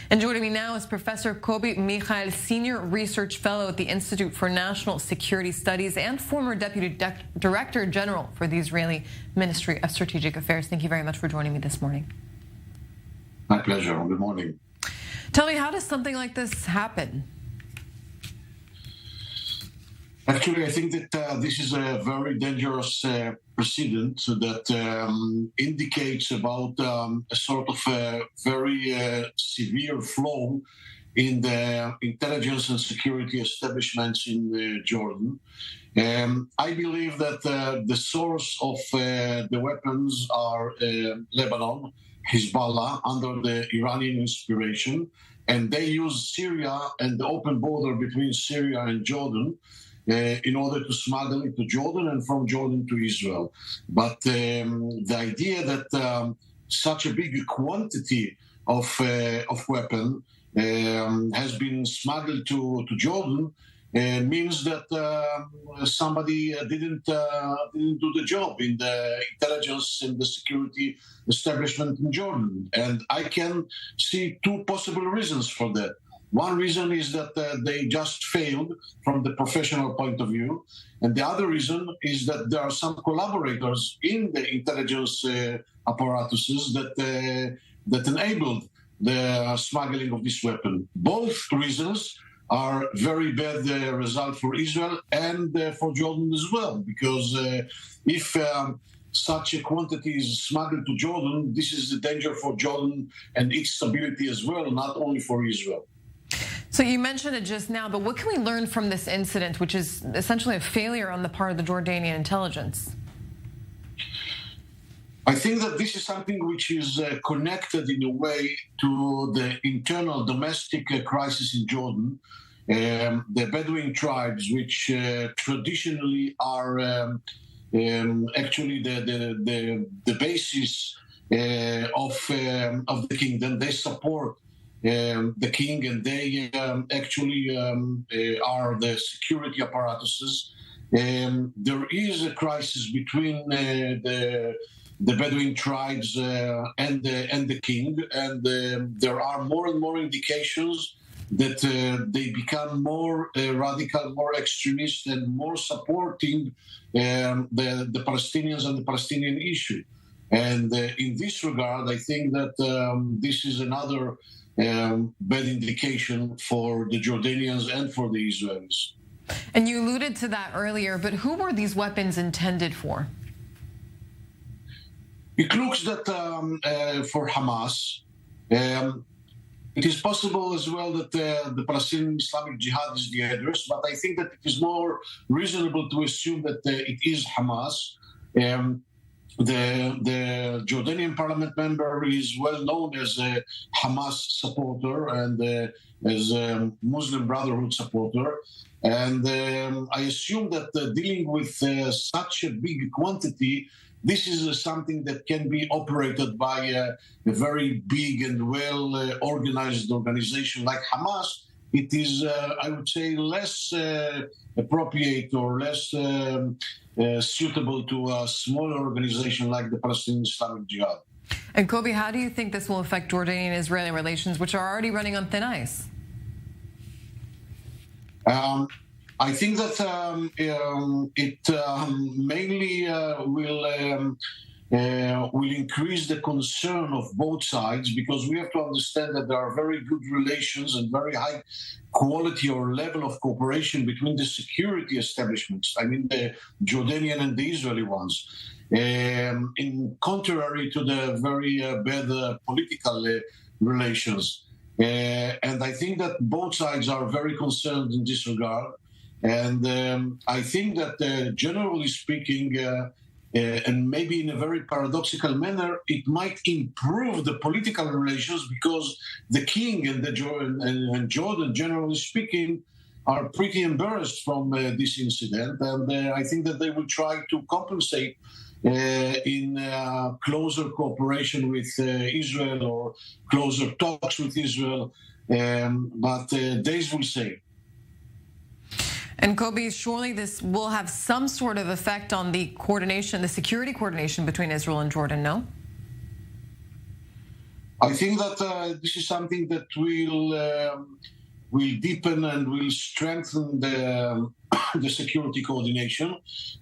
And joining me now is Professor Kobi Michael, Senior Research Fellow at the Institute for National Security Studies and former Deputy Director General for the Israeli Ministry of Strategic Affairs. Thank you very much for joining me this morning. My pleasure. Good morning. Tell me, how does something like this happen? Actually, I think that this is a very dangerous precedent that indicates about a sort of a very severe flaw in the intelligence and security establishments in Jordan. I believe that the source of the weapons are Lebanon, Hezbollah, under the Iranian inspiration, and they use Syria and the open border between Syria and Jordan in order to smuggle it to Jordan and from Jordan to Israel. But the idea that such a big quantity of weapon has been smuggled to Jordan means that somebody didn't do the job in the intelligence and the security establishment in Jordan. And I can see two possible reasons for that. One reason is that they just failed from the professional point of view. And the other reason is that there are some collaborators in the intelligence apparatuses that enabled the smuggling of this weapon. Both reasons are very bad result for Israel and for Jordan as well, because if such a quantity is smuggled to Jordan, this is the danger for Jordan and its stability as well, not only for Israel. So you mentioned it just now, but what can we learn from this incident, which is essentially a failure on the part of the Jordanian intelligence? I think that this is something which is connected in a way to the internal domestic crisis in Jordan. The Bedouin tribes, which traditionally are actually the basis of the kingdom, they support the king, and they actually are the security apparatuses. There is a crisis between the Bedouin tribes and the king, and there are more and more indications that they become more radical, more extremist, and more supporting the Palestinians and the Palestinian issue. And in this regard, I think that this is another bad indication for the Jordanians and for the Israelis. And you alluded to that earlier, but who were these weapons intended for? It looks that for Hamas. It is possible as well that the Palestinian Islamic Jihad is the address, but I think that it is more reasonable to assume that it is Hamas. The Jordanian parliament member is well known as a Hamas supporter and as a Muslim Brotherhood supporter. And I assume that dealing with such a big quantity, this is something that can be operated by a very big and well-organized organization like Hamas. It is, I would say, less appropriate or less suitable to a smaller organization like the Palestinian Islamic Jihad. And Kobi, how do you think this will affect Jordanian-Israeli relations, which are already running on thin ice? I think that it mainly will increase the concern of both sides, because we have to understand that there are very good relations and very high quality or level of cooperation between the security establishments, I mean the Jordanian and the Israeli ones, in contrary to the very bad political relations. And I think that both sides are very concerned in this regard. And I think that generally speaking, and maybe in a very paradoxical manner, it might improve the political relations, because the king and Jordan, generally speaking, are pretty embarrassed from this incident. And I think that they will try to compensate in closer cooperation with Israel or closer talks with Israel. But days will say. And Kobi, surely this will have some sort of effect on the coordination, the security coordination between Israel and Jordan, no? I think that this is something that will deepen and will strengthen the security coordination,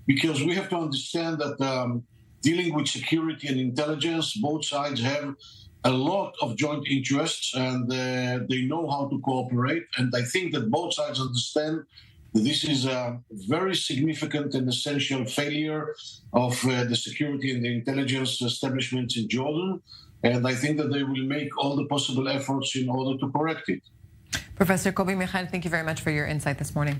because we have to understand that dealing with security and intelligence, both sides have a lot of joint interests, and they know how to cooperate. And I think that both sides understand that this is a very significant and essential failure of the security and the intelligence establishments in Jordan. And I think that they will make all the possible efforts in order to correct it. Professor Kobi Michael, thank you very much for your insight this morning.